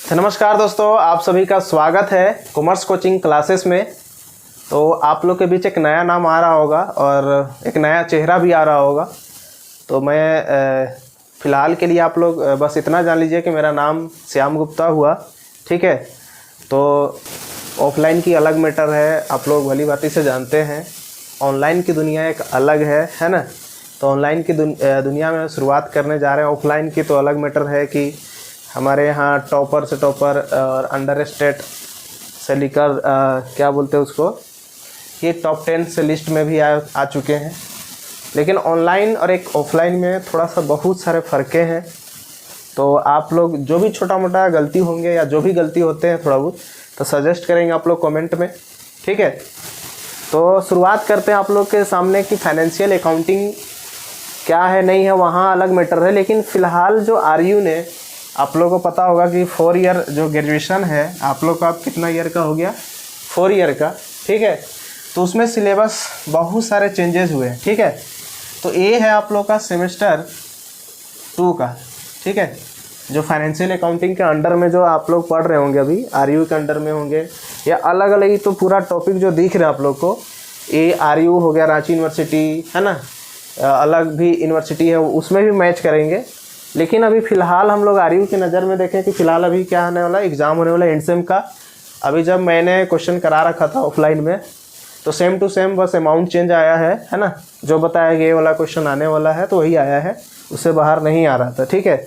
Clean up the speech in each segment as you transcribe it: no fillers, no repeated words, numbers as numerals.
तो नमस्कार दोस्तों, आप सभी का स्वागत है कॉमर्स कोचिंग क्लासेस में। तो आप लोग के बीच एक नया नाम आ रहा होगा और एक नया चेहरा भी आ रहा होगा। तो मैं फ़िलहाल के लिए आप लोग बस इतना जान लीजिए कि मेरा नाम श्याम गुप्ता हुआ, ठीक है। तो ऑफलाइन की अलग मैटर है, आप लोग भली भांति से जानते हैं। ऑनलाइन की दुनिया एक अलग है ना। तो ऑनलाइन की दुनिया में शुरुआत करने जा रहे हैं। ऑफलाइन की तो अलग मैटर है कि हमारे यहाँ टॉपर से टॉपर और अंडर स्टेट से लेकर क्या बोलते हैं उसको, ये टॉप 10 से लिस्ट में भी आ चुके हैं। लेकिन ऑनलाइन और एक ऑफलाइन में थोड़ा सा बहुत सारे फ़र्क़ें हैं। तो आप लोग जो भी छोटा मोटा गलती होंगे या जो भी गलती होते हैं थोड़ा बहुत, तो सजेस्ट करेंगे आप लोग कमेंट में, ठीक है। तो शुरुआत करते हैं आप लोग के सामने कि फाइनेंशियल अकाउंटिंग क्या है नहीं है, वहाँ अलग मैटर है। लेकिन फ़िलहाल जो आरयू ने, आप लोगों को पता होगा कि 4 ईयर जो ग्रेजुएशन है आप लोग का, कितना ईयर का हो गया, 4 ईयर का, ठीक है। तो उसमें सिलेबस बहुत सारे चेंजेस हुए हैं, ठीक है। तो ये है आप लोग का सेमेस्टर 2 का, ठीक है। जो फाइनेंशियल अकाउंटिंग के अंडर में जो आप लोग पढ़ रहे होंगे, अभी आरयू के अंडर में होंगे या अलग अलग ही, तो पूरा टॉपिक जो दिख रहा है आप लोग को, ये आरयू हो गया, रांची यूनिवर्सिटी है ना, अलग भी यूनिवर्सिटी है उसमें भी मैच करेंगे। लेकिन अभी फ़िलहाल हम लोग आरयू की नज़र में देखें कि फ़िलहाल अभी क्या होने वाला, एग्ज़ाम होने वाला एंड सेम का। अभी जब मैंने क्वेश्चन करा रखा था ऑफलाइन में, तो सेम टू सेम बस अमाउंट चेंज आया है ना। जो बताया कि ये वाला क्वेश्चन आने वाला है तो वही आया है, उससे बाहर नहीं आ रहा था, ठीक है।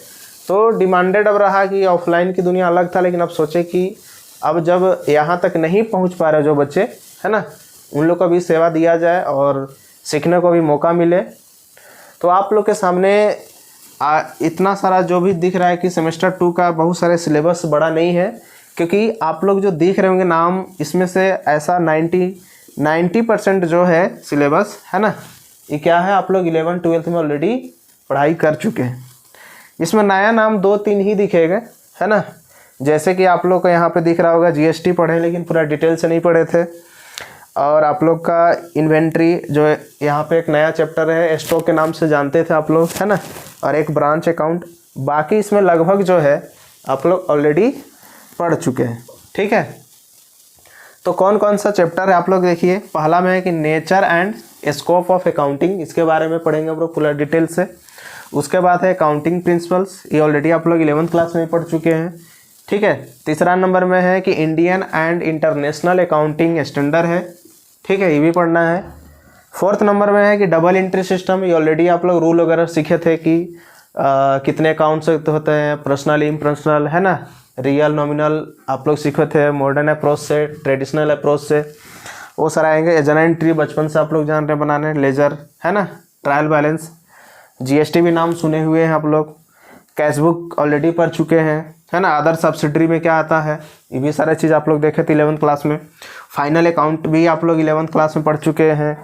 तो डिमांडेड अब रहा कि ऑफलाइन की दुनिया अलग था। लेकिन अब सोचे कि अब जब यहाँ तक नहीं पहुँच पा रहे जो बच्चे है ना, उन लोग को भी सेवा दिया जाए और सीखने को भी मौका मिले। तो आप लोग के सामने इतना सारा जो भी दिख रहा है कि सेमेस्टर 2 का बहुत सारे सिलेबस बड़ा नहीं है, क्योंकि आप लोग जो दिख रहे होंगे नाम, इसमें से ऐसा 90% जो है सिलेबस है ना, ये क्या है, आप लोग 11th-12th में ऑलरेडी पढ़ाई कर चुके हैं। इसमें नया नाम 2-3 ही दिखेगा, है ना। जैसे कि आप लोग को यहाँ पे दिख रहा होगा जीएसटी पढ़े, लेकिन पूरा डिटेल से नहीं पढ़े थे। और आप लोग का इन्वेंट्री जो यहाँ पे एक नया चैप्टर है, स्टॉक के नाम से जानते थे आप लोग, है ना। और एक ब्रांच अकाउंट। बाकी इसमें लगभग जो है आप लोग ऑलरेडी पढ़ चुके हैं, ठीक है। तो कौन कौन सा चैप्टर है आप लोग देखिए। पहला में है कि nature and scope of accounting, इसके बारे में पढ़ेंगे हम लोग पूरा डिटेल से। उसके बाद है अकाउंटिंग प्रिंसिपल्स, ये ऑलरेडी आप लोग 11th क्लास में पढ़ चुके हैं, ठीक है। तीसरा नंबर में है कि Indian and international accounting standard है, ठीक है, ये भी पढ़ना है। 4th नंबर में है कि डबल एंट्री सिस्टम, ये ऑलरेडी आप लोग रूल वगैरह सीखे थे कि कितने अकाउंट्स होते हैं, पर्सनल, इम्पर्सनल, है ना, रियल, नॉमिनल, आप लोग सीखे थे। मॉडर्न अप्रोच से, ट्रेडिशनल अप्रोच से, वो सारा आएंगे। एजन एंट्री बचपन से आप लोग जान रहे हैं बनाने, लेजर, है ना, ट्रायल बैलेंस, जीएसटी भी नाम सुने हुए हैं आप लोग। कैशबुक ऑलरेडी पढ़ चुके हैं, है ना। अदर सब्सिडरी में क्या आता है, ये भी सारी चीज़ आप लोग देखे थे 11th क्लास में। फाइनल अकाउंट भी आप लोग 11th क्लास में पढ़ चुके हैं।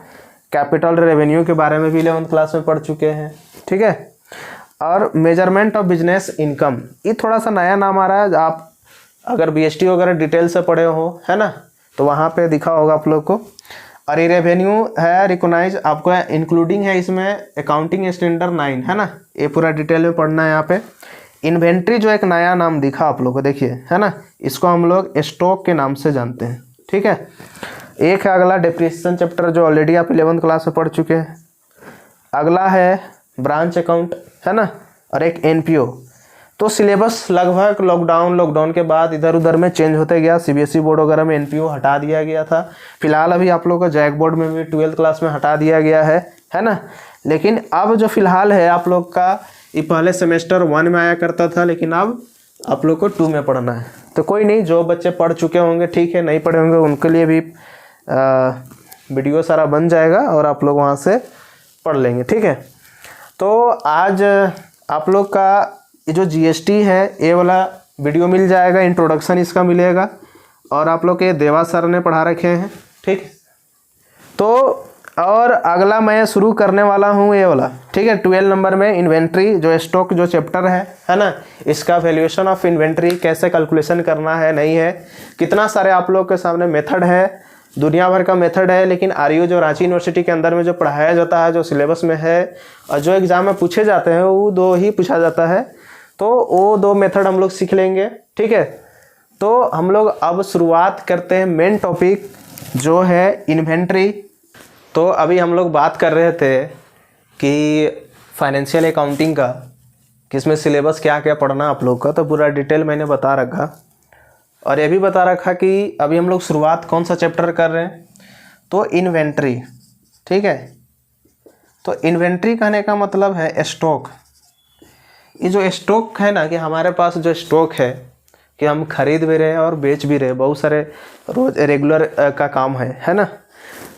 कैपिटल रेवेन्यू के बारे में भी 11th क्लास में पढ़ चुके हैं, ठीक है। और मेजरमेंट ऑफ बिजनेस इनकम, ये थोड़ा सा नया नाम आ रहा है। आप अगर बीएसटी वगैरह डिटेल से पढ़े हो, है ना, तो वहाँ पे दिखा होगा आप लोग को। और ये रेवेन्यू है रिकोगनाइज, आपको इंक्लूडिंग है इसमें अकाउंटिंग स्टैंडर्ड 9, है ना, ये पूरा डिटेल में पढ़ना है यहाँ पे। इन्वेंट्री जो एक नया नाम दिखा आप लोग को, देखिए, है ना, इसको हम लोग स्टॉक के नाम से जानते हैं, ठीक है। एक है अगला डेप्रिसिएशन चैप्टर, जो ऑलरेडी आप 11th क्लास में पढ़ चुके हैं। अगला है ब्रांच अकाउंट, है ना, और एक एनपीओ। तो सिलेबस लगभग लॉकडाउन के बाद इधर उधर में चेंज होते गया। सीबीएसई बोर्ड वगैरह में एनपीओ हटा दिया गया था। फिलहाल अभी आप लोग को जैक बोर्ड में भी 12th क्लास में हटा दिया गया है ना। लेकिन अब जो फिलहाल है आप लोग का, ये पहले सेमेस्टर 1 में आया करता था, लेकिन अब आप लोग को 2 में पढ़ना है। तो कोई नहीं, जो बच्चे पढ़ चुके होंगे ठीक है, नहीं पढ़े होंगे उनके लिए भी वीडियो सारा बन जाएगा और आप लोग वहाँ से पढ़ लेंगे, ठीक है। तो आज आप लोग का ये जो जीएसटी है, ये वाला वीडियो मिल जाएगा, इंट्रोडक्शन इसका मिलेगा। और आप लोग के देवा सर ने पढ़ा रखे हैं, ठीक। तो और अगला मैं शुरू करने वाला हूँ ये वाला, ठीक है। 12 नंबर में इन्वेंट्री जो स्टॉक जो चैप्टर है ना, इसका वैल्यूएशन ऑफ इन्वेंट्री, कैसे कैलकुलेशन करना है नहीं है, कितना सारे आप लोग के सामने मेथड है, दुनिया भर का मेथड है। लेकिन आरयू जो रांची यूनिवर्सिटी के अंदर में जो पढ़ाया जाता है, जो सिलेबस में है और जो एग्ज़ाम में पूछे जाते हैं, वो 2 ही पूछा जाता है। तो वो 2 मेथड हम लोग सीख लेंगे, ठीक है। तो हम लोग अब शुरुआत करते हैं मेन टॉपिक जो है इन्वेंट्री। तो अभी हम लोग बात कर रहे थे कि फाइनेंशियल अकाउंटिंग का कि इसमें सिलेबस क्या क्या पढ़ना आप लोग का, तो पूरा डिटेल मैंने बता रखा और ये भी बता रखा कि अभी हम लोग शुरुआत कौन सा चैप्टर कर रहे हैं, तो इन्वेंट्री। ठीक है, तो इन्वेंट्री कहने का मतलब है स्टॉक। ये जो स्टॉक है ना, कि हमारे पास जो स्टॉक है कि हम खरीद भी रहे और बेच भी रहे, बहुत सारे रोज रेगुलर का काम है ना।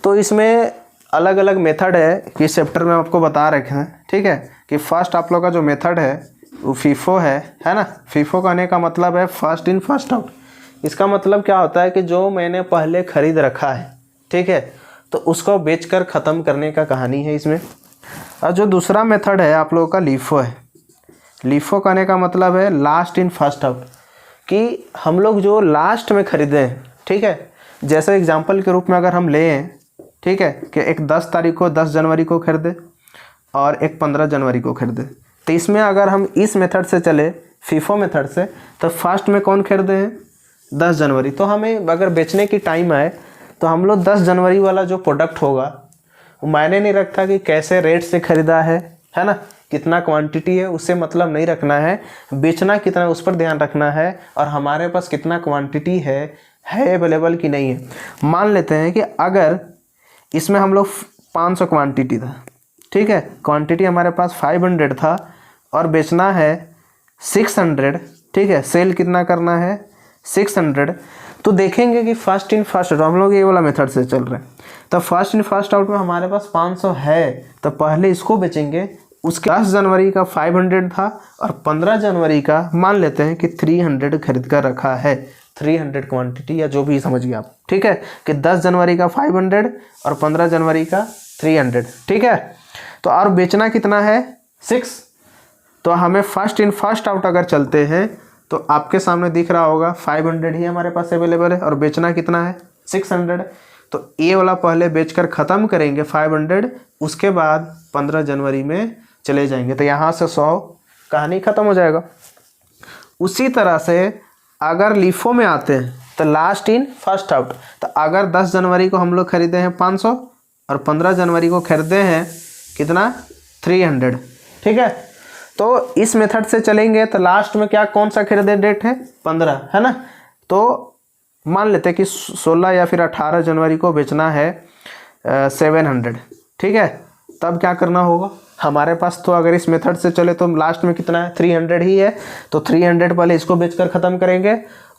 तो इसमें अलग अलग मेथड है कि इस चैप्टर में आपको बता रखे हैं। ठीक है, कि फर्स्ट आप लोग का जो मेथड है वो फीफो है ना। फीफो कहने का मतलब है फर्स्ट इन फर्स्ट आउट। इसका मतलब क्या होता है कि जो मैंने पहले खरीद रखा है, ठीक है, तो उसको बेचकर ख़त्म करने का कहानी है इसमें। और जो दूसरा मेथड है आप लोगों का लीफो है। लीफो कहने का मतलब है लास्ट इन फर्स्ट आउट, कि हम लोग जो लास्ट में खरीदे हैं, ठीक है, जैसे एग्जांपल के रूप में अगर हम लें, ठीक है, कि एक 10 तारीख को 10 जनवरी को खरीदे और एक 15 जनवरी को खरीदे, तो इसमें अगर हम इस मेथड से चले, फीफो मेथड से, तो फर्स्ट में कौन खरीदे हैं 10 जनवरी। तो हमें अगर बेचने की टाइम आए तो हम लोग 10 जनवरी वाला जो प्रोडक्ट होगा वो मायने नहीं रखता कि कैसे रेट से ख़रीदा है ना, कितना क्वांटिटी है, उससे मतलब नहीं रखना है, बेचना कितना उस पर ध्यान रखना है, और हमारे पास कितना क्वांटिटी है अवेलेबल कि नहीं है। मान लेते हैं कि अगर इसमें हम लोग 500 क्वांटिटी था, ठीक है, क्वांटिटी हमारे पास 500 था और बेचना है 600, ठीक है, सेल कितना करना है 600, तो देखेंगे कि फर्स्ट इन फर्स्ट आउट, हम लोग ये वाला मेथड से चल रहे हैं, तो फर्स्ट इन फर्स्ट आउट में हमारे पास 500 है, तो पहले इसको बेचेंगे। उसके 10 जनवरी का 500 था और 15 जनवरी का मान लेते हैं कि 300 खरीद कर रखा है, 300 क्वांटिटी या जो भी समझिए आप, ठीक है, कि 10 जनवरी का 500 और 15 जनवरी का 300, ठीक है। तो और बेचना कितना है 6, तो हमें फर्स्ट इन फर्स्ट आउट अगर चलते हैं तो आपके सामने दिख रहा होगा 500 ही हमारे पास अवेलेबल है और बेचना कितना है 600। तो ये वाला पहले बेचकर ख़त्म करेंगे 500, उसके बाद 15 जनवरी में चले जाएंगे, तो यहाँ से 100 कहानी ख़त्म हो जाएगा। उसी तरह से अगर लीफो में आते हैं तो लास्ट इन फर्स्ट आउट, तो अगर 10 जनवरी को हम लोग खरीदे हैं 500 और 15 जनवरी को खरीदे हैं कितना 300, ठीक है, तो इस मेथड से चलेंगे तो लास्ट में क्या कौन सा खरीदे डेट है 15, है ना। तो मान लेते हैं कि 16 या फिर 18 जनवरी को बेचना है 700, ठीक है, तब क्या करना होगा हमारे पास, तो अगर इस मेथड से चले तो लास्ट में कितना है 300 ही है, तो 300 पहले इसको बेचकर ख़त्म करेंगे।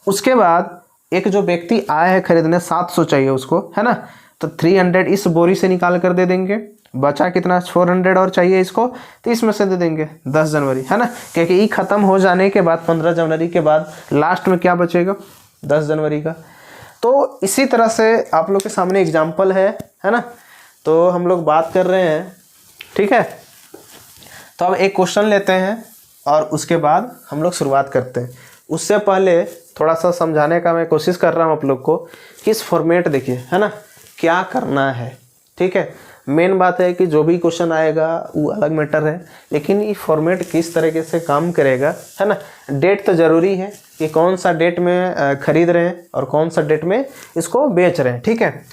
उसके बाद एक जो व्यक्ति आया है खरीदने 700 चाहिए उसको, है ना, तो 300 इस बोरी से निकाल कर दे देंगे, बचा कितना 400 और चाहिए इसको, तो इसमें से दे देंगे 10 जनवरी, है ना, क्योंकि ये ख़त्म हो जाने के बाद 15 जनवरी के बाद लास्ट में क्या बचेगा 10 जनवरी का। तो इसी तरह से आप लोग के सामने एग्जाम्पल है ना, तो हम लोग बात कर रहे हैं, ठीक है। तो अब एक क्वेश्चन लेते हैं और उसके बाद हम लोग शुरुआत करते हैं। उससे पहले थोड़ा सा समझाने का मैं कोशिश कर रहा हूँ आप लोग को कि इस फॉर्मेट देखिए, है ना, क्या करना है, ठीक है। मेन बात है कि जो भी क्वेश्चन आएगा वो अलग मैटर है, लेकिन ये फॉर्मेट किस तरीके से काम करेगा, है ना। डेट तो ज़रूरी है कि कौन सा डेट में खरीद रहे हैं और कौन सा डेट में इसको बेच रहे हैं, ठीक है।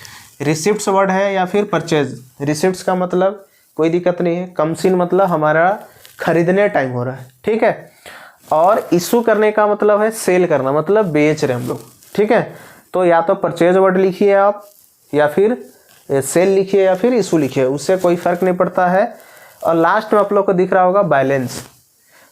रिसिप्ट्स वर्ड है या फिर परचेज। रिसिप्ट्स का मतलब कोई दिक्कत नहीं है, कमसिन मतलब हमारा खरीदने टाइम हो रहा है, ठीक है, और इशू करने का मतलब है सेल करना, मतलब बेच रहे हैं हम लोग, ठीक है। तो या तो परचेज वर्ड लिखिए आप, या फिर सेल लिखिए, या फिर इशू लिखिए, उससे कोई फ़र्क नहीं पड़ता है। और लास्ट में आप लोग को दिख रहा होगा बैलेंस।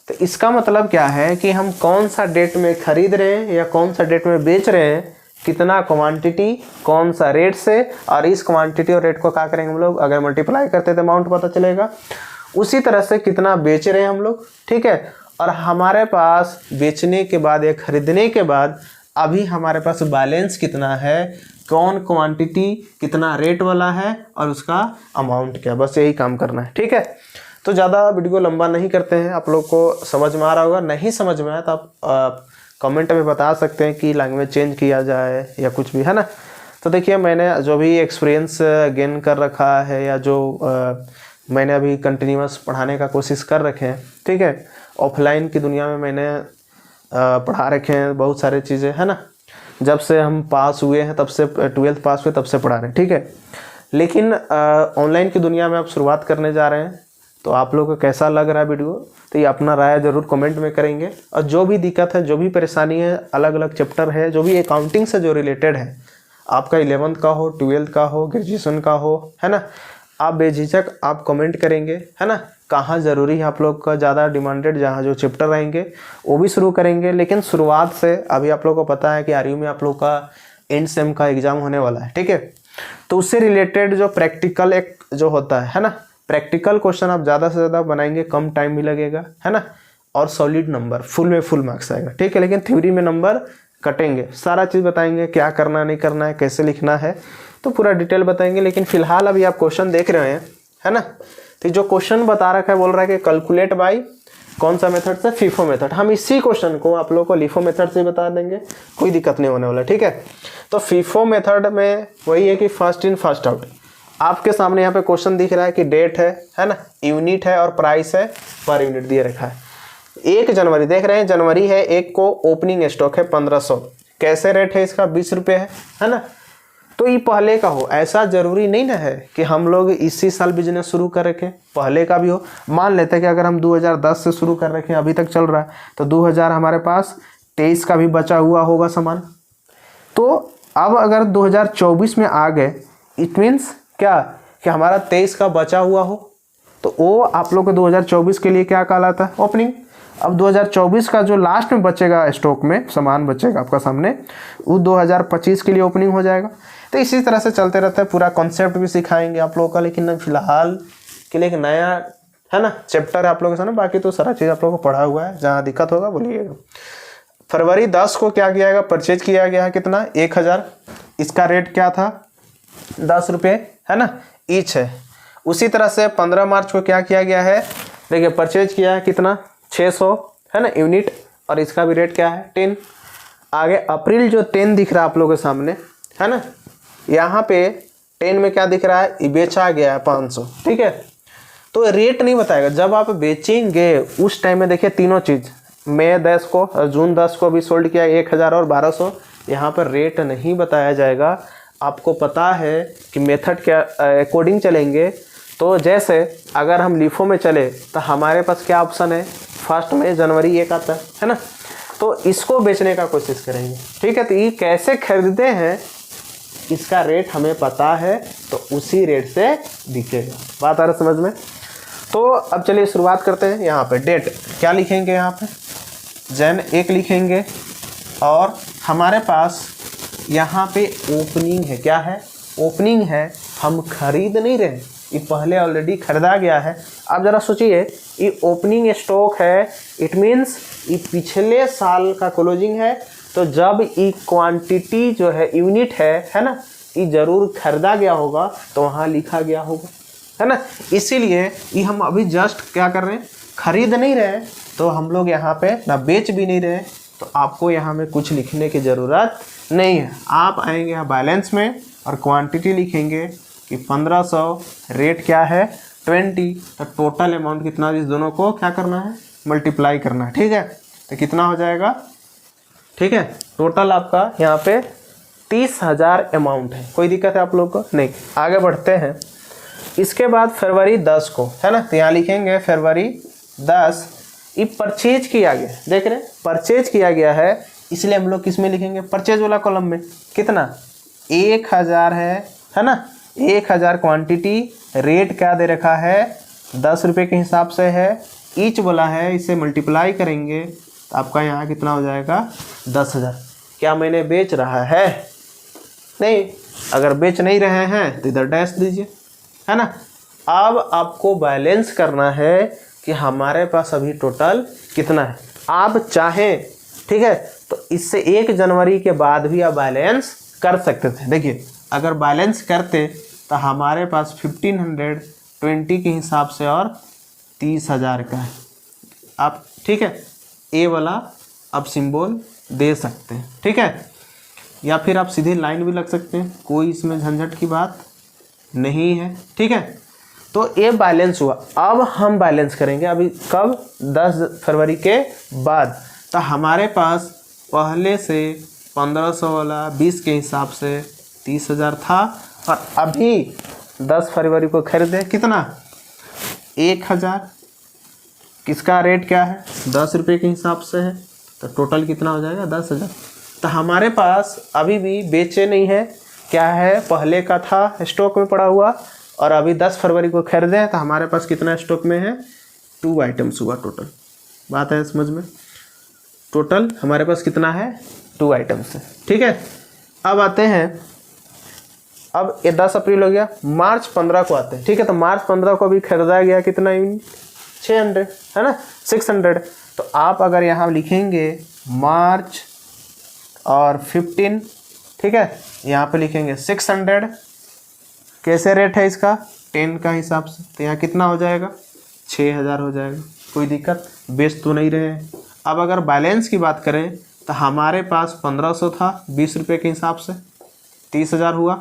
तो इसका मतलब क्या है कि हम कौन सा डेट में खरीद रहे हैं या कौन सा डेट में बेच रहे हैं, कितना क्वांटिटी, कौन सा रेट से, और इस क्वांटिटी और रेट को क्या करेंगे हम लोग, अगर मल्टीप्लाई करते तो अमाउंट पता चलेगा। उसी तरह से कितना बेच रहे हैं हम लोग, ठीक है, और हमारे पास बेचने के बाद या खरीदने के बाद अभी हमारे पास बैलेंस कितना है, कौन क्वांटिटी कितना रेट वाला है और उसका अमाउंट क्या, बस यही काम करना है, ठीक है। तो ज़्यादा वीडियो लंबा नहीं करते हैं, आप लोग को समझ में आ रहा होगा। नहीं समझ में आया तो आप कमेंट में बता सकते हैं कि लैंग्वेज चेंज किया जाए या कुछ भी, है ना। तो देखिए मैंने जो भी एक्सपीरियंस गेन कर रखा है या जो मैंने अभी कंटिन्यूअस पढ़ाने का कोशिश कर रखे हैं, ठीक है। ऑफलाइन की दुनिया में मैंने पढ़ा रखे हैं बहुत सारे चीज़ें, है ना। जब से हम पास हुए हैं तब से, 12th पास हुए तब से पढ़ा रहे हैं, ठीक है। लेकिन ऑनलाइन की दुनिया में आप शुरुआत करने जा रहे हैं, तो आप लोग को कैसा लग रहा है वीडियो, तो ये अपना राय ज़रूर कमेंट में करेंगे। और जो भी दिक्कत है, जो भी परेशानी है, अलग अलग चैप्टर है, जो भी अकाउंटिंग से जो रिलेटेड है, आपका 11th का हो, 12th का हो, ग्रेजुएशन का हो, है ना, आप बेझिझक आप कमेंट करेंगे, है ना। कहाँ ज़रूरी है आप लोग का ज़्यादा डिमांडेड, जहाँ जो चैप्टर रहेंगे वो भी शुरू करेंगे। लेकिन शुरुआत से अभी आप लोग को पता है कि आरयू में आप लोग का एंड सेम का एग्ज़ाम होने वाला है, ठीक है। तो उससे रिलेटेड जो प्रैक्टिकल एक जो होता है ना, प्रैक्टिकल क्वेश्चन आप ज़्यादा से ज़्यादा बनाएंगे, कम टाइम भी लगेगा, है ना। और सॉलिड नंबर फुल में फुल मार्क्स आएगा, ठीक है। लेकिन थ्योरी में नंबर कटेंगे, सारा चीज़ बताएंगे, क्या करना नहीं करना है, कैसे लिखना है, तो पूरा डिटेल बताएंगे। लेकिन फिलहाल अभी आप क्वेश्चन देख रहे हैं, है ना। तो जो क्वेश्चन बता रखा है, बोल रहा है कि कैलकुलेट बाय कौन सा मेथड से, फीफो मेथड। हम इसी क्वेश्चन को आप लोगों को लिफो मेथड से बता देंगे, कोई दिक्कत नहीं होने वाला, ठीक है। तो फीफो मेथड में वही है कि फर्स्ट इन फर्स्ट आउट। आपके सामने यहाँ पे क्वेश्चन दिख रहा है कि डेट है ना, यूनिट है और प्राइस है, पर यूनिट दिए रखा है। 1 जनवरी देख रहे हैं, जनवरी है, 1 को ओपनिंग स्टॉक है 1500, कैसे रेट है इसका, 20 रुपये है ना। तो ये पहले का हो, ऐसा जरूरी नहीं ना है कि हम लोग इसी साल बिजनेस शुरू कर रखें, पहले का भी हो। मान लेते हैं कि अगर हम 2010 से शुरू कर रखे हैं, अभी तक चल रहा है, तो 2000 हमारे पास 23 का भी बचा हुआ होगा सामान। तो अब अगर 2024 में आ गए, इट मीन्स क्या कि हमारा 23 का बचा हुआ हो, तो वो आप लोग को 2024 के लिए क्या कहलाता है, ओपनिंग। अब 2024 का जो लास्ट में बचेगा स्टॉक में सामान बचेगा आपका सामने, वो 2025 के लिए ओपनिंग हो जाएगा। तो इसी तरह से चलते रहता है, पूरा कॉन्सेप्ट भी सिखाएंगे आप लोगों का। लेकिन फिलहाल के लिए एक नया है ना चैप्टर है आप लोगों के सामने, बाकी तो सारा चीज़ आप लोगों को पढ़ा हुआ है, जहाँ दिक्कत होगा बोलिएगा। फरवरी 10 को क्या किया गया, परचेज किया गया है कितना, 1000। इसका रेट क्या था, 10 रुपये, है ना, ईच है। उसी तरह से 15 मार्च को क्या किया गया है, देखिए परचेज किया है कितना, 600, है ना, यूनिट, और इसका भी रेट क्या है, 10। आगे अप्रैल जो 10 दिख रहा है आप लोगों के सामने, है ना, यहाँ पे 10 में क्या दिख रहा है, ये बेचा गया है 500, ठीक है। तो रेट नहीं बताएगा, जब आप बेचेंगे उस टाइम में देखिए तीनों चीज़, मई 10 को और जून 10 को भी सोल्ड किया 1000 और 1200, यहाँ पर रेट नहीं बताया जाएगा। आपको पता है कि मेथड क्या अकॉर्डिंग चलेंगे। तो जैसे अगर हम लिफो में चले तो हमारे पास क्या ऑप्शन है, फर्स्ट में जनवरी 1 आता है ना, तो इसको बेचने का कोशिश करेंगे, ठीक है। तो ये कैसे खरीदते हैं, इसका रेट हमें पता है, तो उसी रेट से बिकेगा। बात आ रहा समझ में। तो अब चलिए शुरुआत करते हैं। यहाँ पे डेट क्या लिखेंगे, यहाँ पे जन 1 लिखेंगे, और हमारे पास यहाँ पे ओपनिंग है, क्या है, ओपनिंग है। हम खरीद नहीं रहे, ये पहले ऑलरेडी खरीदा गया है। अब ज़रा सोचिए, ये ओपनिंग स्टॉक है, इट मीन्स ये पिछले साल का क्लोजिंग है। तो जब ये क्वांटिटी जो है, यूनिट है ना, ये ज़रूर खरीदा गया होगा, तो वहाँ लिखा गया होगा, है ना। इसीलिए ये हम अभी जस्ट क्या कर रहे हैं, खरीद नहीं रहे, तो हम लोग यहाँ पे ना बेच भी नहीं रहे, तो आपको यहाँ में कुछ लिखने की ज़रूरत नहीं है। आप आएंगे यहाँ बैलेंस में और क्वांटिटी लिखेंगे कि 1500, रेट क्या है 20, तो टोटल अमाउंट कितना, इस दोनों को क्या करना है, मल्टीप्लाई करना है, ठीक है। तो कितना हो जाएगा, ठीक है, टोटल आपका यहाँ पे 30,000 अमाउंट है। कोई दिक्कत है आप लोग को नहीं। आगे बढ़ते हैं। इसके बाद फरवरी 10 को, है ना, तो यहाँ लिखेंगे फरवरी 10, ये परचेज किया गया, देख रहे हैं परचेज किया गया है, इसलिए हम लोग किस में लिखेंगे, परचेज वाला कॉलम में। कितना, 1000 है ना, 1000 क्वांटिटी, रेट क्या दे रखा है, 10 रुपये के हिसाब से है, ईच बोला है, इसे मल्टीप्लाई करेंगे तो आपका यहाँ कितना हो जाएगा, 10,000। क्या मैंने बेच रहा है, नहीं, अगर बेच नहीं रहे हैं तो इधर डैश दीजिए, है ना। अब आपको बैलेंस करना है कि हमारे पास अभी टोटल कितना है। आप चाहें, ठीक है, तो इससे 1 जनवरी के बाद भी आप बैलेंस कर सकते थे। देखिए अगर बैलेंस करते तो हमारे पास 1520 के हिसाब से और 30,000 का है। आप, ठीक है, ए वाला आप सिंबल दे सकते हैं, ठीक है, या फिर आप सीधे लाइन भी लग सकते हैं, कोई इसमें झंझट की बात नहीं है, ठीक है। तो ये बैलेंस हुआ। अब हम बैलेंस करेंगे, अभी कब, 10 फरवरी के बाद। तो हमारे पास पहले से 1500 वाला 20 के हिसाब से 30,000 था, और अभी 10 फरवरी को खरीदे कितना 1,000। किसका रेट क्या है 10 रुपये के हिसाब से है, तो टोटल कितना हो जाएगा 10,000। तो हमारे पास अभी भी बेचे नहीं है, क्या है पहले का था स्टॉक में पड़ा हुआ, और अभी 10 फरवरी को खरीदे हैं, तो हमारे पास कितना स्टॉक में है 2 आइटम्स हुआ टोटल। बात है समझ में, टोटल हमारे पास कितना है 2 आइटम्स है। ठीक है, अब आते हैं, अब ये 10 अप्रैल हो गया, मार्च 15 को आते हैं। ठीक है, तो मार्च 15 को भी खरीदा गया कितना यूनिट 600 है ना 600। तो आप अगर यहाँ लिखेंगे मार्च और 15, ठीक है, यहाँ पे लिखेंगे 600, कैसे रेट है इसका 10 का हिसाब से, तो यहाँ कितना हो जाएगा 6,000 हो जाएगा। कोई दिक्कत, बेच तो नहीं रहे हैं। अब अगर बैलेंस की बात करें तो हमारे पास 1500 था 20 रुपये के हिसाब से 30,000 हुआ,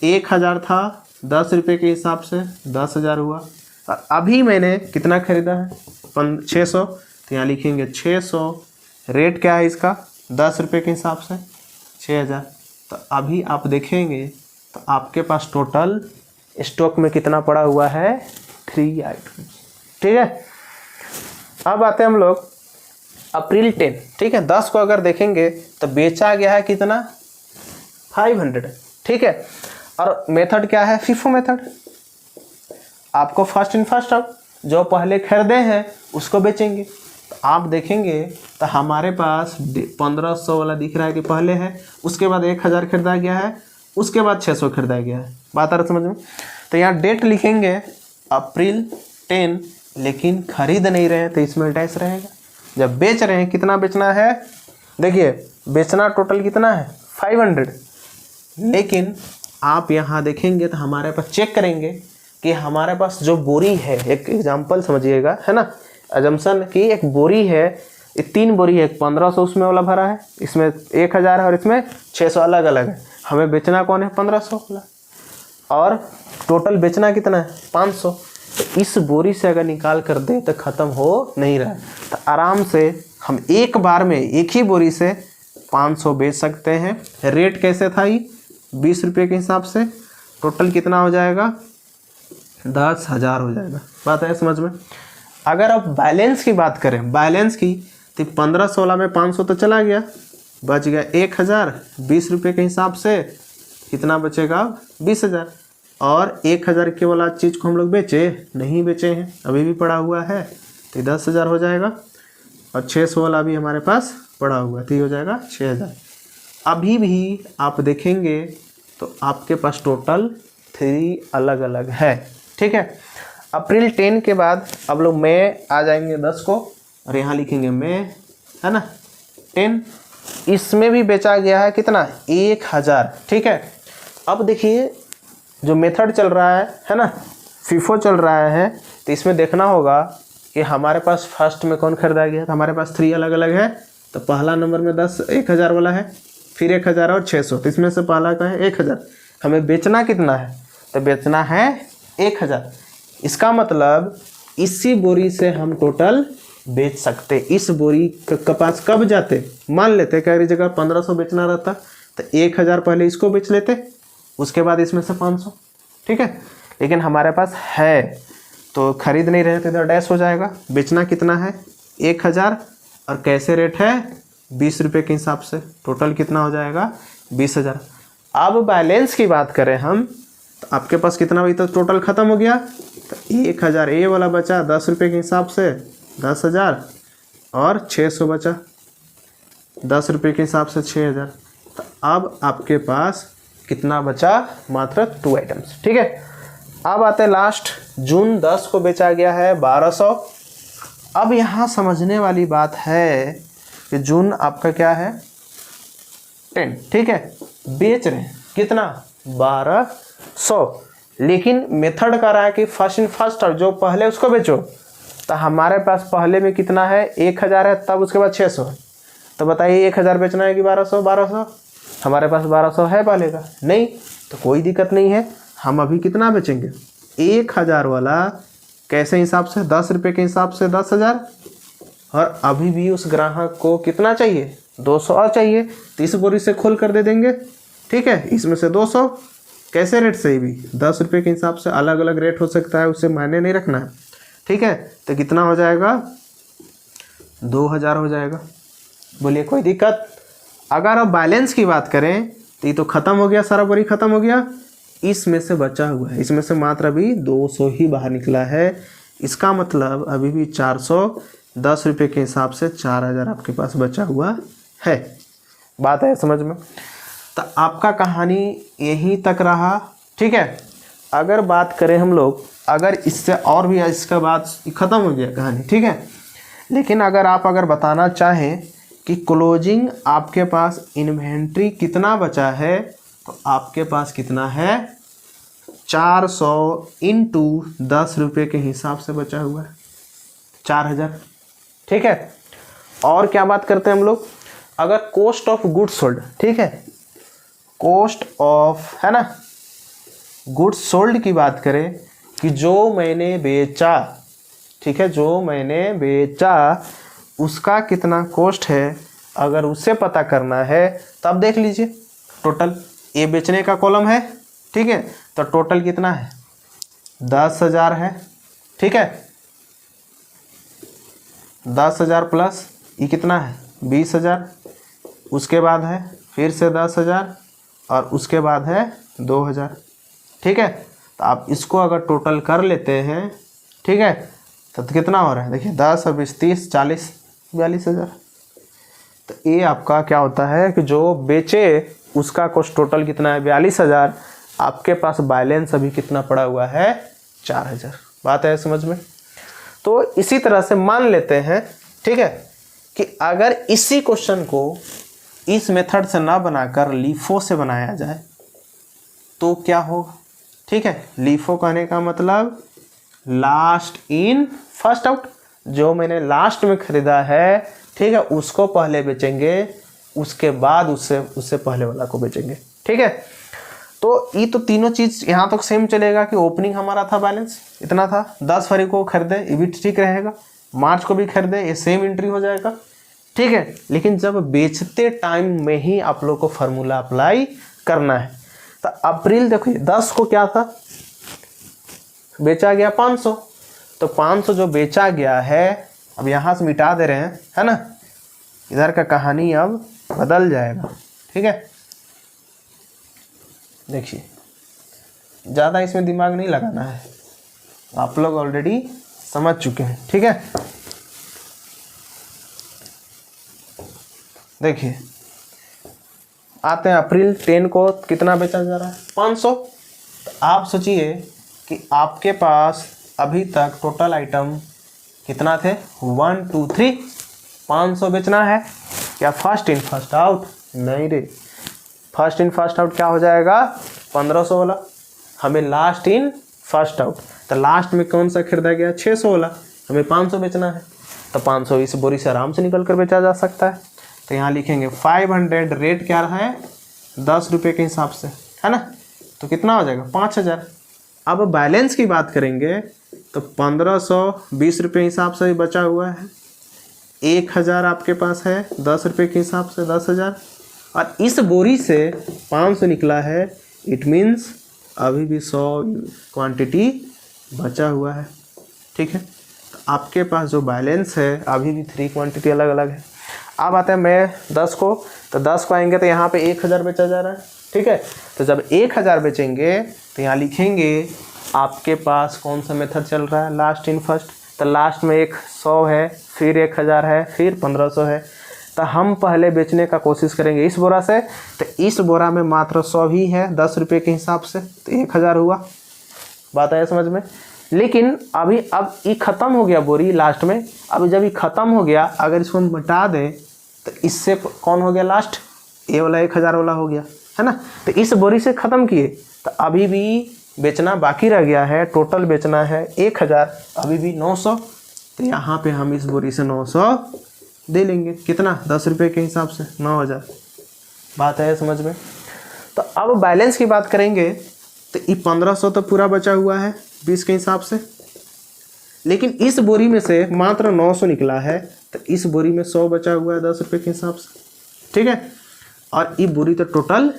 1,000 था 10 रुपये के हिसाब से 10,000 हुआ, और अभी मैंने कितना खरीदा है 600, तो यहाँ लिखेंगे 600, रेट क्या है इसका 10 रुपये के हिसाब से 6,000। तो अभी आप देखेंगे तो आपके पास टोटल स्टॉक में कितना पड़ा हुआ है 3 आइटम। ठीक है, अब आते हैं हम लोग अप्रैल 10। ठीक है, 10 को अगर देखेंगे तो बेचा गया है कितना 500। ठीक है, और मेथड क्या है FIFO मेथड, आपको फर्स्ट इन फर्स्ट आउट, जो पहले खरीदे हैं उसको बेचेंगे। तो आप देखेंगे तो हमारे पास 1500 वाला दिख रहा है कि पहले है, उसके बाद 1,000 खरीदा गया है, उसके बाद 600 खरीदा गया है। बात आ रहा समझ में। तो यहाँ डेट लिखेंगे अप्रैल 10, लेकिन खरीद नहीं रहे हैं तो इसमें डैश रहेगा। जब बेच रहे हैं कितना बेचना है, देखिए बेचना टोटल कितना है 500, लेकिन आप यहाँ देखेंगे तो हमारे पास चेक करेंगे कि हमारे पास जो बोरी है, एक एग्जांपल समझिएगा है ना, अजम्पशन की एक बोरी है, 3 बोरी है, 1500 उसमें वाला भरा है, इसमें 1,000 है और इसमें 600 अलग अलग है। हमें बेचना कौन है 1500 वाला, और टोटल बेचना कितना है 500। तो इस बोरी से अगर निकाल कर दे तो ख़त्म हो नहीं रहा है, तो आराम से हम एक बार में एक ही बोरी से 500 बेच सकते हैं। रेट कैसे था ये 20 रुपये के हिसाब से, टोटल कितना हो जाएगा 10,000 हो जाएगा। बात है समझ में। अगर आप बैलेंस की बात करें, बैलेंस की, तो 1516 में 500 तो चला गया, बच गया 1,000, 20 रुपये के हिसाब से कितना बचेगा 20,000। और 1,000 के वाला चीज़ को हम लोग बेचे नहीं, बेचे हैं अभी भी पड़ा हुआ है, तो 10,000 हो जाएगा, और 600 वाला भी हमारे पास पड़ा हुआ है, तो ये हो जाएगा 6,000। अभी भी आप देखेंगे तो आपके पास टोटल 3 अलग अलग है। ठीक है, अप्रैल 10 के बाद अब लोग मई आ जाएंगे 10 को, और यहाँ लिखेंगे मई है ना 10, इसमें भी बेचा गया है कितना 1,000। ठीक है, अब देखिए जो मेथड चल रहा है ना FIFO चल रहा है, तो इसमें देखना होगा कि हमारे पास फर्स्ट में कौन खरीदा गया है, तो हमारे पास 3 अलग अलग है। तो पहला नंबर में 1,000 वाला है, फिर 1,000 और 600, तो इसमें से पहला का है 1,000। हमें बेचना कितना है, तो बेचना है 1,000। इसका मतलब इसी बोरी से हम टोटल बेच सकते। इस बोरी के पास कब जाते, मान लेते कि अगर जगह 1500 बेचना रहता तो 1,000 पहले इसको बेच लेते, उसके बाद इसमें से 500। ठीक है, लेकिन हमारे पास है तो खरीद नहीं रहे तो इधर डैश हो जाएगा। बेचना कितना है 1,000, और कैसे रेट है 20 रुपये के हिसाब से, टोटल कितना हो जाएगा 20,000। अब बैलेंस की बात करें हम, तो आपके पास कितना भाई, तो टोटल ख़त्म हो गया, तो 1,000 ये वाला बचा 10 रुपये के हिसाब से 10,000, और 600 बचा 10 रुपये के हिसाब से 6,000। तो अब आपके पास कितना बचा, मात्र 2 आइटम्स। ठीक है, अब आते हैं लास्ट, जून 10 को बेचा गया है 1200। अब यहाँ समझने वाली बात है कि जून आपका क्या है 10। ठीक है, बेच रहे हैं कितना 1200, लेकिन मेथड कर रहा है कि फर्स्ट इन फर्स्ट, और जो पहले उसको बेचो। तो हमारे पास पहले में कितना है 1,000 है, तब उसके बाद 600 है, तो बताइए 1,000 बेचना है कि 1200? हमारे पास 1200 है पहले का नहीं, तो कोई दिक्कत नहीं है। हम अभी कितना बेचेंगे 1,000 वाला, कैसे हिसाब से 10 रुपये के हिसाब से 10,000, और अभी भी उस ग्राहक को कितना चाहिए, 200 और चाहिए, तो इस बोरी से खोल कर दे देंगे। ठीक है, इसमें से 200 कैसे रेट से, भी 10 रुपये के हिसाब से अलग अलग रेट हो सकता है, उससे मायने नहीं रखना है। ठीक है, तो कितना हो जाएगा, 2000 हो जाएगा। बोलिए कोई दिक्कत। अगर अब बैलेंस की बात करें तो ये तो ख़त्म हो गया, सारा बोरी ख़त्म हो गया, इसमें से बचा हुआ है, इसमें से मात्र अभी 200 ही बाहर निकला है। इसका मतलब अभी भी 410 रुपये के हिसाब से 4000 आपके पास बचा हुआ है। बात है समझ में। तो आपका कहानी यहीं तक रहा। ठीक है, अगर बात करें हम लोग, अगर इससे और भी इसका बाद ख़त्म हो गया कहानी। ठीक है, लेकिन अगर बताना चाहें कि क्लोजिंग आपके पास इन्वेंट्री कितना बचा है, तो आपके पास कितना है, 400 इंटू 10 रुपये के हिसाब से बचा हुआ है 4000। ठीक है, और क्या बात करते हैं हम लोग, अगर कॉस्ट ऑफ गुड्स सोल्ड, ठीक है, कॉस्ट ऑफ है ना गुड्स सोल्ड की बात करें कि जो मैंने बेचा, ठीक है, जो मैंने बेचा उसका कितना कॉस्ट है, अगर उससे पता करना है तब देख लीजिए टोटल, ये बेचने का कॉलम है। ठीक है, तो टोटल कितना है, 10,000 है। ठीक है, 10,000 प्लस ये कितना है, 20,000, उसके बाद है फिर से 10,000 और उसके बाद है 2,000। ठीक है, तो आप इसको अगर टोटल कर लेते हैं, ठीक है, तो कितना हो रहा है, देखिए 10 और 20 30 40 42,000। तो ये आपका क्या होता है कि जो बेचे उसका कॉस्ट टोटल कितना है, 42,000। आपके पास बैलेंस अभी कितना पड़ा हुआ है, 4000। बात है समझ में। तो इसी तरह से मान लेते हैं, ठीक है, कि अगर इसी क्वेश्चन को इस मेथड से ना बनाकर लीफो से बनाया जाए तो क्या होगा। ठीक है, लीफो कहने का मतलब लास्ट इन फर्स्ट आउट, जो मैंने लास्ट में खरीदा है, ठीक है, उसको पहले बेचेंगे, उसके बाद उससे पहले वाला को बेचेंगे। ठीक है, तो ये तो तीनों चीज़ यहाँ तक सेम चलेगा कि ओपनिंग हमारा था बैलेंस इतना था, 10 फरवरी को खरीदे, ये भी ठीक रहेगा, मार्च को भी खरीदे, ये सेम एंट्री हो जाएगा। ठीक है, लेकिन जब बेचते टाइम में ही आप लोग को फार्मूला अप्लाई करना है। तो अप्रैल देखिए 10 को क्या था, बेचा गया 500, तो 500 जो बेचा गया है अब यहाँ से मिटा दे रहे हैं, है ना, इधर का कहानी अब बदल जाएगा। ठीक है, देखिए ज़्यादा इसमें दिमाग नहीं लगाना है, आप लोग ऑलरेडी समझ चुके हैं। ठीक है, देखिए आते हैं अप्रैल 10 को कितना बेचा जा रहा है, 500। तो आप सोचिए कि आपके पास अभी तक टोटल आइटम कितना थे, 1 2 3, 500 बेचना है। क्या फर्स्ट इन फर्स्ट आउट, नहीं रे, फर्स्ट इन फर्स्ट आउट क्या हो जाएगा, 1500 वाला, हमें लास्ट इन फर्स्ट आउट, तो लास्ट में कौन सा खरीदा गया, 600 वाला, हमें 500 बेचना है, तो 500 इस बोरी से आराम से निकल कर बेचा जा सकता है। तो यहाँ लिखेंगे 500, रेट क्या रहा है, 10 रुपये के हिसाब से, है ना, तो कितना हो जाएगा, 5000। अब बैलेंस की बात करेंगे तो 1520 रुपये हिसाब से बचा हुआ है, 1000 आपके पास है 10 रुपये के हिसाब से, 10,000, और इस बोरी से 500 निकला है, इट मीन्स अभी भी 100 क्वांटिटी बचा हुआ है। ठीक है, तो आपके पास जो बैलेंस है अभी भी 3 क्वांटिटी अलग अलग है। अब आते हैं मैं 10 को, तो 10 को आएंगे तो यहाँ पे 1000 बेचा जा रहा है। ठीक है, तो जब 1000 बेचेंगे तो यहाँ लिखेंगे आपके पास कौन सा मेथड चल रहा है, लास्ट इन फर्स्ट, तो लास्ट में 100 है, फिर 1000 है, फिर 1500 है, तो हम पहले बेचने का कोशिश करेंगे इस बोरा से, तो इस बोरा में मात्र 100 ही है 10 रुपये के हिसाब से, तो 1000 हुआ। बात आया समझ में। लेकिन अभी अब ये ख़त्म हो गया बोरी लास्ट में, अभी जब ये ख़त्म हो गया, अगर इसको हम मिटा दें तो इससे कौन हो गया लास्ट, ये वाला 1000 वाला हो गया, है ना, तो इस बोरी से ख़त्म किए, तो अभी भी बेचना बाकी रह गया है, टोटल बेचना है 1000, अभी भी 900, तो यहाँ पे हम इस बोरी से 900 दे लेंगे, कितना, 10 रुपये के हिसाब से 9000। बात है समझ में। तो अब बैलेंस की बात करेंगे तो ये 1500 तो पूरा बचा हुआ है 20 के हिसाब से, लेकिन इस बोरी में से मात्र 900 निकला है, तो इस बोरी में 100 बचा हुआ है 10 रुपये के हिसाब से, ठीक है। और ये बोरी तो टोटल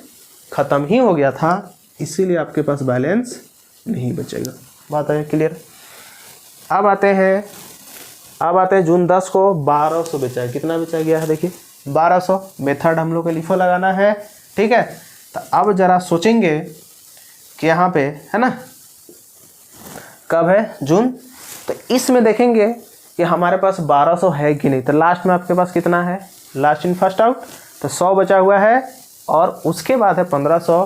ख़त्म ही हो गया था, इसीलिए आपके पास बैलेंस नहीं बचेगा। बात है क्लियर। अब आते हैं जून 10 को 1200 बेचा है। कितना बेचा गया है देखिए 1200। मेथड हम लोग को लिफो लगाना है, ठीक है। तो अब ज़रा सोचेंगे कि यहाँ पे है ना कब है जून, तो इसमें देखेंगे कि हमारे पास 1200 है कि नहीं। तो लास्ट में आपके पास कितना है, लास्ट इन फर्स्ट आउट, तो 100 बचा हुआ है और उसके बाद है 1500।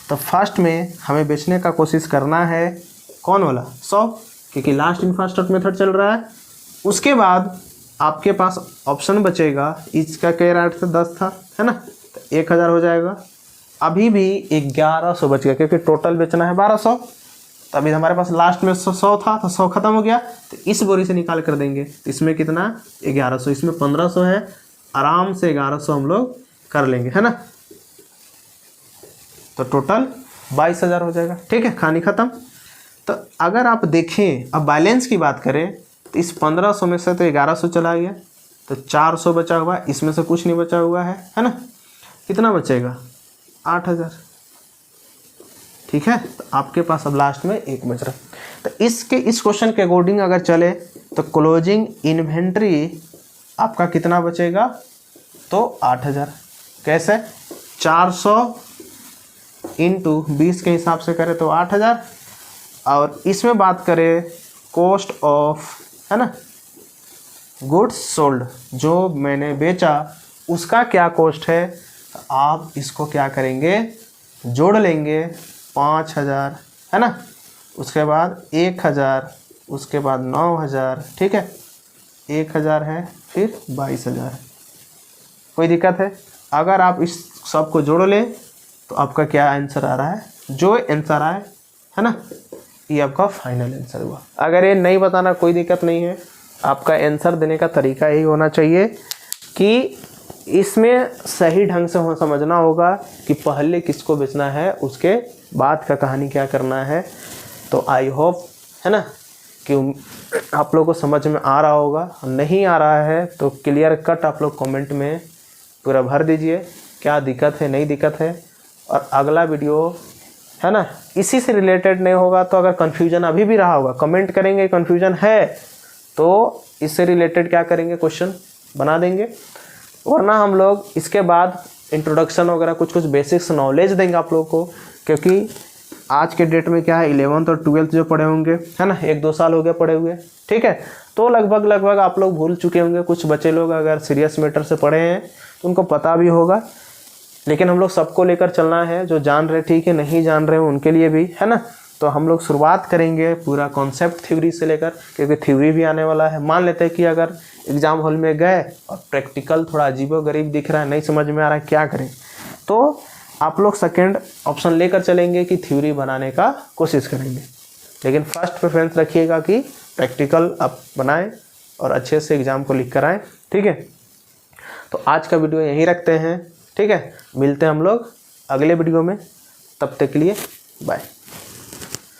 तो फर्स्ट में हमें बेचने का कोशिश करना है कौन वाला 100, क्योंकि last in first out method चल रहा है। उसके बाद आपके पास ऑप्शन बचेगा, इसका कह रहा था 10 था है ना, तो 1000 हो जाएगा। अभी भी 1100 बच गया क्योंकि टोटल बेचना है 1200। तो अभी हमारे पास लास्ट में 100 था, तो 100 खत्म हो गया, तो इस बोरी से निकाल कर देंगे। इसमें कितना 1100, इसमें 1500 है, आराम से 1100 हम लोग कर लेंगे है ना। तो टोटल 22,000 हो जाएगा, ठीक है। कहानी ख़त्म। तो अगर आप देखें अब बैलेंस की बात करें तो इस 1500 में से तो 1100 चला गया, तो 400 बचा हुआ, इसमें से कुछ नहीं बचा हुआ है ना। कितना बचेगा 8000, ठीक है। तो आपके पास अब लास्ट में 1 बच रहा। तो इस क्वेश्चन के अकॉर्डिंग अगर चले तो क्लोजिंग इन्वेंट्री आपका कितना बचेगा, तो 8000। कैसे 400 इंटू 20 के हिसाब से करें तो 8000। और इसमें बात करें कॉस्ट ऑफ है ना गुड्स सोल्ड, जो मैंने बेचा उसका क्या कॉस्ट है, तो आप इसको क्या करेंगे जोड़ लेंगे 5000 है ना, उसके बाद 1000, उसके बाद 9000, ठीक है। 1000 है फिर 22,000। कोई दिक्कत है? अगर आप इस सब को जोड़ लें तो आपका क्या आंसर आ रहा है, जो आंसर आए है ना, ये आपका फाइनल आंसर हुआ। अगर ये नहीं बताना कोई दिक्कत नहीं है, आपका आंसर देने का तरीका यही होना चाहिए कि इसमें सही ढंग से समझना होगा कि पहले किसको बेचना है, उसके बाद का कहानी क्या करना है। तो आई होप है ना कि आप लोगों को समझ में आ रहा होगा। नहीं आ रहा है तो क्लियर कट आप लोग कमेंट में पूरा भर दीजिए क्या दिक्कत है, नहीं दिक्कत है। और अगला वीडियो है ना इसी से रिलेटेड नहीं होगा, तो अगर कन्फ्यूजन अभी भी रहा होगा कमेंट करेंगे, कन्फ्यूजन है तो इससे रिलेटेड क्या करेंगे क्वेश्चन बना देंगे। वरना हम लोग इसके बाद इंट्रोडक्शन वगैरह कुछ बेसिक्स नॉलेज देंगे आप लोगों को, क्योंकि आज के डेट में क्या है 11th और 12th जो पढ़े होंगे है ना, 1-2 साल हो गया पढ़े हुए, ठीक है। तो लगभग आप लोग भूल चुके होंगे। कुछ बच्चे लोग अगर सीरियस मैटर से पढ़े हैं तो उनको पता भी होगा, लेकिन हम लोग सबको लेकर चलना है। जो जान रहे ठीक है, नहीं जान रहे उनके लिए भी है ना। तो हम लोग शुरुआत करेंगे पूरा कॉन्सेप्ट थ्योरी से लेकर, क्योंकि थ्योरी भी आने वाला है। मान लेते हैं कि अगर एग्ज़ाम हॉल में गए और प्रैक्टिकल थोड़ा अजीबोगरीब दिख रहा है, नहीं समझ में आ रहा है क्या करें, तो आप लोग सेकंड ऑप्शन लेकर चलेंगे कि थ्योरी बनाने का कोशिश करेंगे। लेकिन फर्स्ट प्रेफरेंस रखिएगा कि प्रैक्टिकल आप बनाएं और अच्छे से एग्ज़ाम को लिख कर आएँ, ठीक है। तो आज का वीडियो यहीं रखते हैं, ठीक है। मिलते हैं हम लोग अगले वीडियो में, तब तक के लिए बाय।